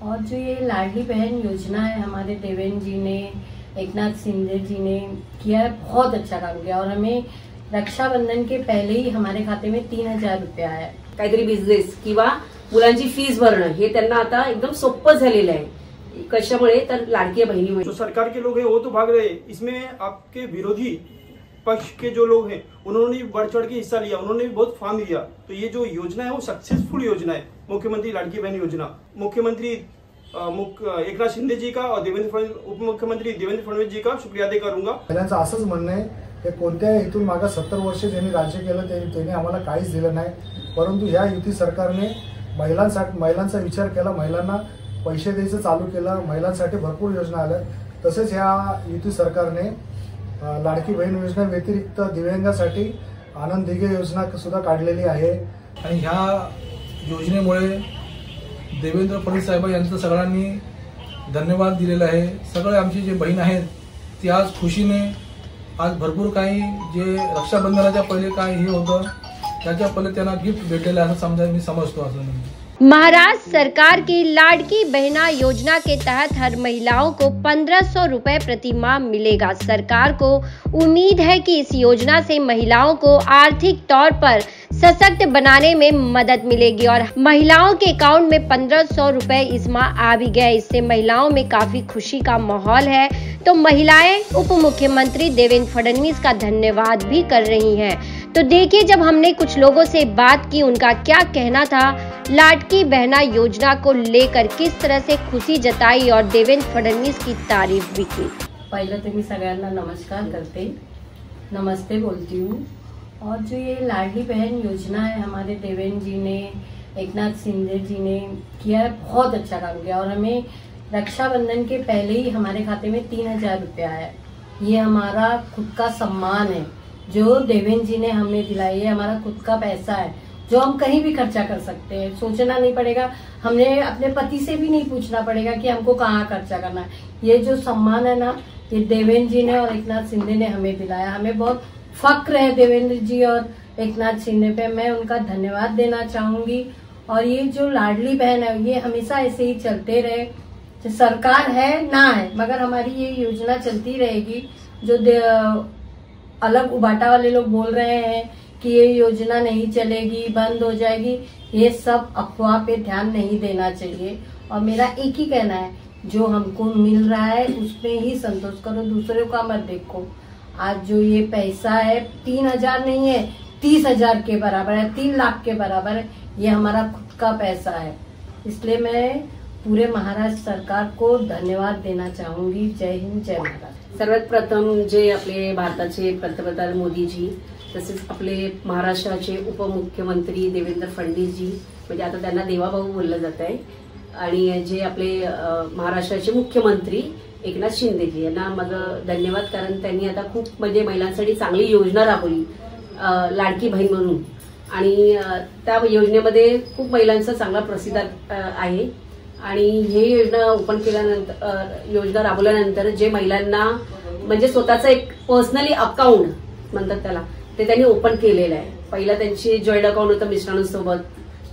और जो ये लाडली बहन योजना है, हमारे देवेंद्र जी ने, एकनाथ शिंदे जी ने किया है, बहुत अच्छा काम किया। और हमें रक्षाबंधन के पहले ही हमारे खाते में 3,000 रुपये आया। काहीतरी बिझनेस किंवा मुलांची फीस भरणं हे त्यांना आता एकदम सोपं झालेलं आहे। कशामुळे तर लाडकी बहिणीमुळे। जो सरकार के लोग हैं वो तो भाग रहे हैं, इसमें आपके विरोधी पक्ष के जो लोग हैं उन्होंने बढ़ चढ़ के हिस्सा लिया, उन्होंने भी बहुत फॉर्म लिया। तो ये जो योजना है वो सक्सेसफुल योजना है, मुख्यमंत्री लाडकी बहन योजना। मुख्यमंत्री एकनाथ शिंदे जी का और उप मुख्यमंत्री देवेंद्र फडणवीस जी का शुक्रिया अदा करूंगा। महिलांचं असंच म्हणणं आहे की कोणत्याही इथून मागे 70 वर्ष ज्यांनी राज्य केलं त्यांनी आम्हाला काहीच दिलं नाही, परंतु ह्या युती सरकारने महिलांचा विचार केला, महिलांना पैसे द्यायचं चालू केलं, महिलांसाठी भरपूर योजना आल्या। तसेच ह्या युती सरकारने लाडकी बहीण योजना व्यतिरिक्त दिव्यांगासाठी आनंद दिघे योजना सुद्धा काढलेली आहे। आणि ह्या योजनेमुळे देवेंद्र फडणवीस साहेब यांचं सगळ्यांनी धन्यवाद दिलेला आहे। सगळे आमची जे बहीण आहेत ती आज खुशीने आज भरपूर काही जे रक्षाबंधनाच्या पहिले काय हे होतं त्याच्या पहिले त्यांना गिफ्ट भेटलेलं आहे असं मी समझतो। असं महाराष्ट्र सरकार की लाडकी बहना योजना के तहत हर महिलाओं को 1500 रुपए प्रति माह मिलेगा। सरकार को उम्मीद है कि इस योजना से महिलाओं को आर्थिक तौर पर सशक्त बनाने में मदद मिलेगी और महिलाओं के अकाउंट में 1500 रुपए इस माह आ भी गए। इससे महिलाओं में काफी खुशी का माहौल है। तो महिलाएं उप मुख्यमंत्री देवेंद्र फडणवीस का धन्यवाद भी कर रही हैं। तो देखिए, जब हमने कुछ लोगों से बात की, उनका क्या कहना था, लाडकी बहना योजना को लेकर किस तरह से खुशी जताई और देवेंद्र फडणवीस की तारीफ भी की। पहले तो मैं सगळ्यांना नमस्कार करते, नमस्ते बोलती हूँ। और जो ये लाडली बहन योजना है, हमारे देवेंद्र जी ने, एकनाथ शिंदे जी ने किया है, बहुत अच्छा काम किया। और हमें रक्षाबंधन के पहले ही हमारे खाते में 3,000 रुपये आया। ये हमारा खुद का सम्मान है जो देवेंद्र जी ने हमें दिलाई है। हमारा खुद का पैसा है जो हम कहीं भी खर्चा कर सकते हैं, सोचना नहीं पड़ेगा, हमने अपने पति से भी नहीं पूछना पड़ेगा कि हमको कहाँ खर्चा करना है। ये जो सम्मान है ना, ये देवेंद्र जी ने और एकनाथ शिंदे ने हमें दिलाया। हमें बहुत फक्र है देवेंद्र जी और एकनाथ शिंदे पे, मैं उनका धन्यवाद देना चाहूंगी। और ये जो लाडली बहन है ये हमेशा ऐसे ही चलते रहे, सरकार है ना है मगर हमारी ये योजना चलती रहेगी। जो अलग उबाटा वाले लोग बोल रहे हैं कि ये योजना नहीं चलेगी, बंद हो जाएगी, ये सब अफवाह पे ध्यान नहीं देना चाहिए। और मेरा एक ही कहना है, जो हमको मिल रहा है उसमें ही संतोष करो, दूसरों का मत देखो। आज जो ये पैसा है 3,000 नहीं है, 30,000 के बराबर है, 3 लाख के बराबर है। ये हमारा खुद का पैसा है, इसलिए मैं पूरे महाराष्ट्र सरकार को धन्यवाद देना चाहूंगी। जय हिंद, जय महाराष्ट्र। सर्वात प्रथम जे आपले भारताचे पंतप्रधान मोदीजी, तसेच आपले महाराष्ट्राचे उपमुख्यमंत्री देवेंद्र फडणवीस जी, म्हणजे आता त्यांना देवाभाऊ बोललं जात आहे, आणि जे आपले महाराष्ट्राचे मुख्यमंत्री एकनाथ शिंदेजी यांना माझं धन्यवाद, कारण त्यांनी आता खूप म्हणजे महिलांसाठी चांगली योजना राबवली लाडकी बहीण म्हणून। आणि त्या योजनेमध्ये खूप महिलांचा चांगला प्रतिसाद आहे। आणि हे योजना ओपन केल्यानंतर, योजना राबवल्यानंतर जे महिलांना म्हणजे स्वतःचं एक पर्सनली अकाउंट म्हणतात त्याला, ते त्यांनी ओपन केलेलं आहे। पहिला त्यांची जॉईंट अकाउंट होतं मिस्टरांसोबत,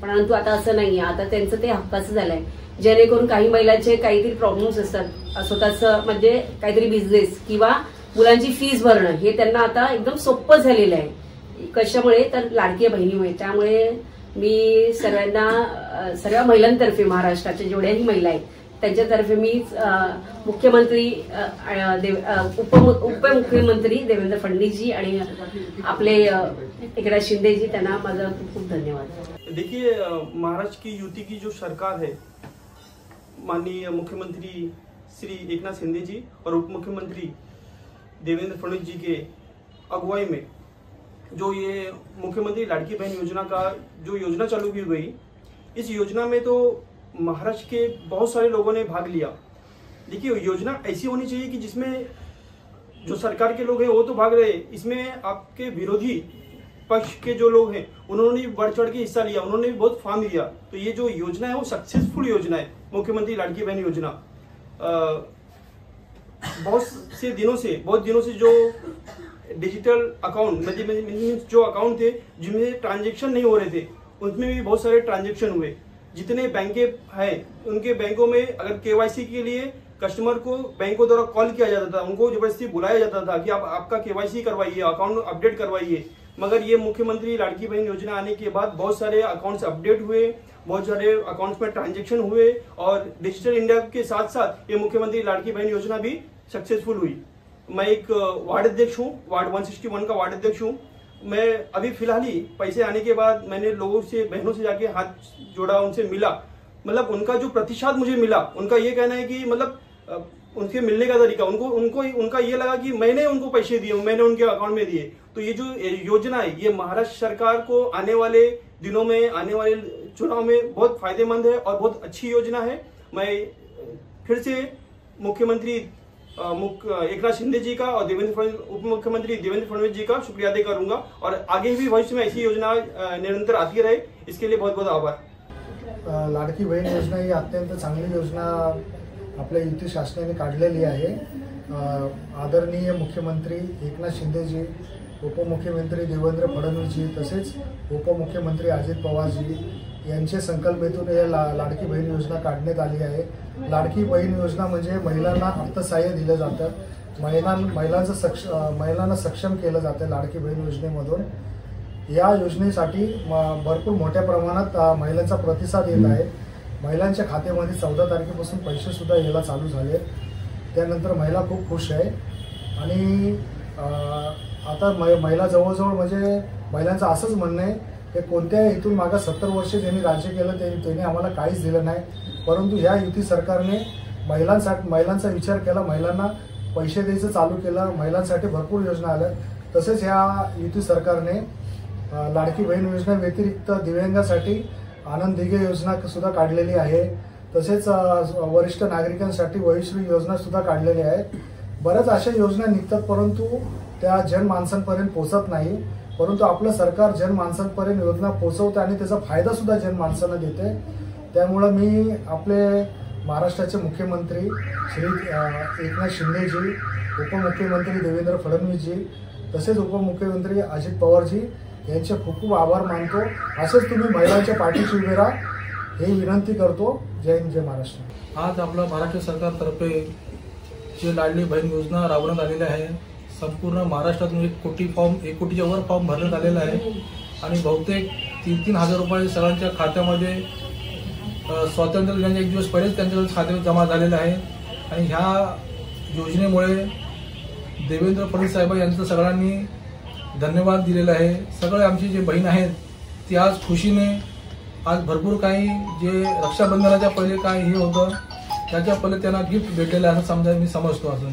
परंतु आता असं नाहीये, आता त्यांचं ते हक्काचं झालंय। जेणेकरून काही महिलांचे काहीतरी प्रॉब्लेम्स असतात, स्वतःचं म्हणजे काहीतरी बिझनेस किंवा मुलांची फीस भरणं हे त्यांना आता एकदम सोपं झालेलं आहे। कशामुळे तर लाडकी बहिणीमुळे। त्यामुळे मी सर्व महिलांतर्फे, महाराष्ट्राच्या जेवढ्याही महिला आहेत त्यांच्यातर्फे मी मुख्यमंत्री उपमुख्यमंत्री देवेंद्र फडणवीसजी आणि आपले एकनाथ शिंदेजी त्यांना माझा खूप खूप धन्यवाद। देखिए, महाराष्ट्र की युति की जो सरकार है, माननीय मुख्यमंत्री श्री एकनाथ शिंदे जी और उप मुख्यमंत्री देवेंद्र फडणवीस जी के अगुवाई में जो ये मुख्यमंत्री लाडकी बहन योजना का जो योजना चालू की गई, इस योजना में तो महाराष्ट्र के बहुत सारे लोगों ने भाग लिया। देखिए, योजना ऐसी होनी चाहिए कि जिसमें जो सरकार के लोग हैं वो तो भाग रहे, इसमें आपके विरोधी पक्ष के जो लोग हैं उन्होंने भी बढ़ चढ़ के हिस्सा लिया, उन्होंने भी बहुत फॉर्म लिया। तो ये जो योजना है वो सक्सेसफुल योजना है, मुख्यमंत्री लाडकी बहन योजना। बहुत दिनों से जो डिजिटल अकाउंट जो अकाउंट थे जिनमें ट्रांजैक्शन नहीं हो रहे थे, उनमें भी बहुत सारे ट्रांजैक्शन हुए। जितने बैंकें हैं उनके बैंकों में अगर केवाईसी के लिए कस्टमर को बैंकों द्वारा कॉल किया जाता था, उनको जबरदस्ती बुलाया जाता था कि आप आपका केवाईसी करवाइए, अकाउंट अपडेट करवाइए। मगर ये मुख्यमंत्री लाड़की बहन योजना आने के बाद बहुत सारे अकाउंट्स अपडेट हुए, बहुत सारे अकाउंट्स में ट्रांजैक्शन हुए और डिजिटल इंडिया के साथ साथ ये मुख्यमंत्री लाड़की बहन योजना भी सक्सेसफुल हुई। मैं एक वार्ड अध्यक्ष हूँ, वार्ड 161 का वार्ड अध्यक्ष हूँ। मैं अभी फिलहाल ही पैसे आने के बाद मैंने लोगों से, बहनों से जाके हाथ जोड़ा, उनसे मिला। मतलब उनका जो प्रतिशत मुझे मिला, उनका ये कहना है कि मतलब उनके मिलने का तरीका, उनका ये लगा कि मैंने उनको पैसे दिए, मैंने उनके अकाउंट में दिए। तो ये जो योजना है ये महाराष्ट्र सरकार को आने वाले दिनों में, आने वाले चुनाव में बहुत फायदेमंद है और बहुत अच्छी योजना है। मैं फिर से मुख्यमंत्री एकनाथ शिंदे जी का और उप मुख्यमंत्री देवेंद्र फडणवीस जी का शुक्रिया अदा करूंगा और आगे भी भविष्य में ऐसी योजना निरंतर आती रहे, इसके लिए बहुत बहुत आभार। लाडकी बहीण योजना ही अत्यंत चांगली योजना आपल्या युती शासनाने काढलेली आहे। आदरणीय मुख्यमंत्री एकनाथ शिंदेजी, उपमुख्यमंत्री देवेंद्र फडणवीसजी तसेच उपमुख्यमंत्री अजित पवारजी यांच्या संकल्पनेतून हे लाडकी बहीण योजना काढण्यात आली आहे। लाडकी बहीण योजना म्हणजे महिलांना अर्थसहाय्य दिलं जातं, महिलांना सक्षम केलं जातं लाडकी बहीण योजनेमधून। या योजनेसाठी भरपूर मोठ्या प्रमाणात महिलांचा प्रतिसाद येत आहे। महिलांच्या खात्यामध्ये 14 तारखेपासून पैसे सुद्धा यायला चालू झाले। त्यानंतर महिला खूप खुश आहे आणि आता महिला जवळजवळ म्हणजे महिलांचं असंच म्हणणं आहे की कोणत्या इथून मागे 70 वर्ष ज्यांनी राज्य केलं त्यांनी आम्हाला काहीच दिलं नाही, परंतु या युती सरकारने महिलांचा विचार केला, महिलांना पैसे द्यायचं चालू केलं, महिलांसाठी भरपूर योजना आल्या। तसेच या युती सरकारने लाडकी बहीण योजना व्यतिरिक्त दिव्यांगांसाठी आनंद दिघे योजना सुद्धा काढलेली आहे। तसेच वरिष्ठ नागरिकांसाठी वयोश्री योजना सुद्धा काढलेली आहे। बऱ्याच अशा योजना निघतात परंतु त्या जनमानसांपर्यंत पोहोचत नाही, परंतु आपलं सरकार जनमानसांपर्यंत योजना पोहोचवते आणि त्याचा फायदा सुद्धा जनमानसांना देते। त्यामुळे मी आपले महाराष्ट्राचे मुख्यमंत्री श्री एकनाथ शिंदेजी, उपमुख्यमंत्री देवेंद्र फडणवीसजी तसेच उपमुख्यमंत्री अजित पवारजी यांचे खूप खूप आभार मानतो। असेच तुम्ही महिलांच्या पाठीशी उभे राहा हे विनंती करतो। जय हिंद, जय महाराष्ट्र। आज आपल्या महाराष्ट्र सरकारतर्फे जे लाडली बहीण योजना राबवण्यात आलेली आहे, संपूर्ण महाराष्ट्रातून 1 कोटीच्या वर फॉर्म भरण्यात आलेला आहे आणि बहुतेक 3-3 हजार रुपये सगळ्यांच्या खात्यामध्ये स्वातंत्र्य दिनाच्या 1 दिवस पहिलेच त्यांच्या खात्यात जमा झालेला आहे। आणि ह्या योजनेमुळे देवेंद्र फडणवीस साहेब यांचं सगळ्यांनी धन्यवाद दिलेला आहे। सगळे आमची जे बहीण आहेत ती आज खुशीने आज भरपूर काही जे रक्षाबंधनाच्या पहिले काय हे होतं त्याच्या पहिले त्यांना गिफ्ट भेटलेलं आहे असं मी समजतो असं